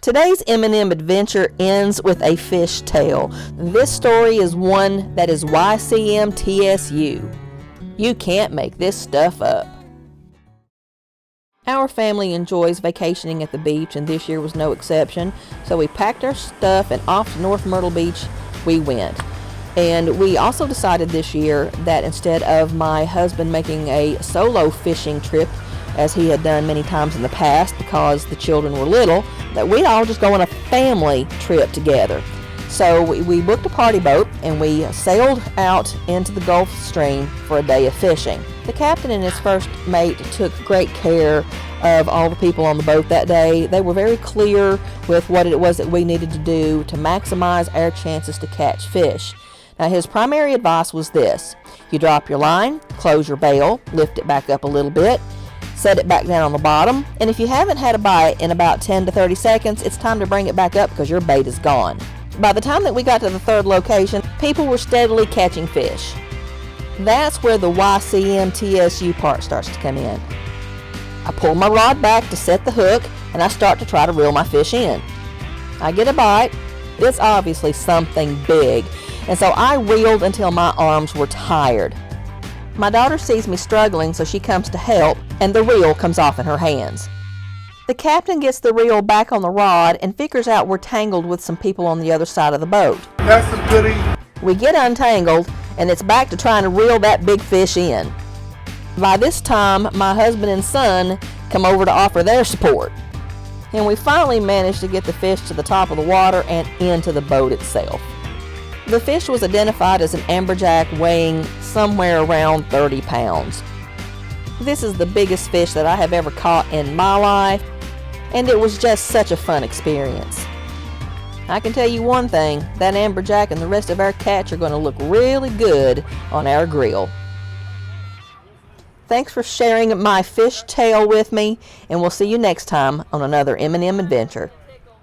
Today's M&M adventure ends with a fish tale. This story is one that is YCMTSU. You can't make this stuff up. Our family enjoys vacationing at the beach, and this year was no exception. So we packed our stuff and off to North Myrtle Beach we went. And we also decided this year that instead of my husband making a solo fishing trip, as he had done many times in the past because the children were little, that we'd all just go on a family trip together. So we booked a party boat and we sailed out into the Gulf Stream for a day of fishing. The captain and his first mate took great care of all the people on the boat that day. They were very clear with what it was that we needed to do to maximize our chances to catch fish. Now, his primary advice was this: you drop your line, close your bail, lift it back up a little bit, set it back down on the bottom, and if you haven't had a bite in about 10 to 30 seconds, it's time to bring it back up because your bait is gone. By the time that we got to the third location, people were steadily catching fish. That's where the YCMTSU part starts to come in. I pull my rod back to set the hook, and I start to try to reel my fish in. I get a bite. It's obviously something big, and so I reeled until my arms were tired. My daughter sees me struggling, so she comes to help, and the reel comes off in her hands. The captain gets the reel back on the rod and figures out we're tangled with some people on the other side of the boat. That's some goodie. We get untangled, and it's back to trying to reel that big fish in. By this time, my husband and son come over to offer their support, and we finally managed to get the fish to the top of the water and into the boat itself. The fish was identified as an amberjack weighing somewhere around 30 pounds. This is the biggest fish that I have ever caught in my life, and it was just such a fun experience. I can tell you one thing, that amberjack and the rest of our catch are going to look really good on our grill. Thanks for sharing my fish tale with me, and we'll see you next time on another M&M adventure.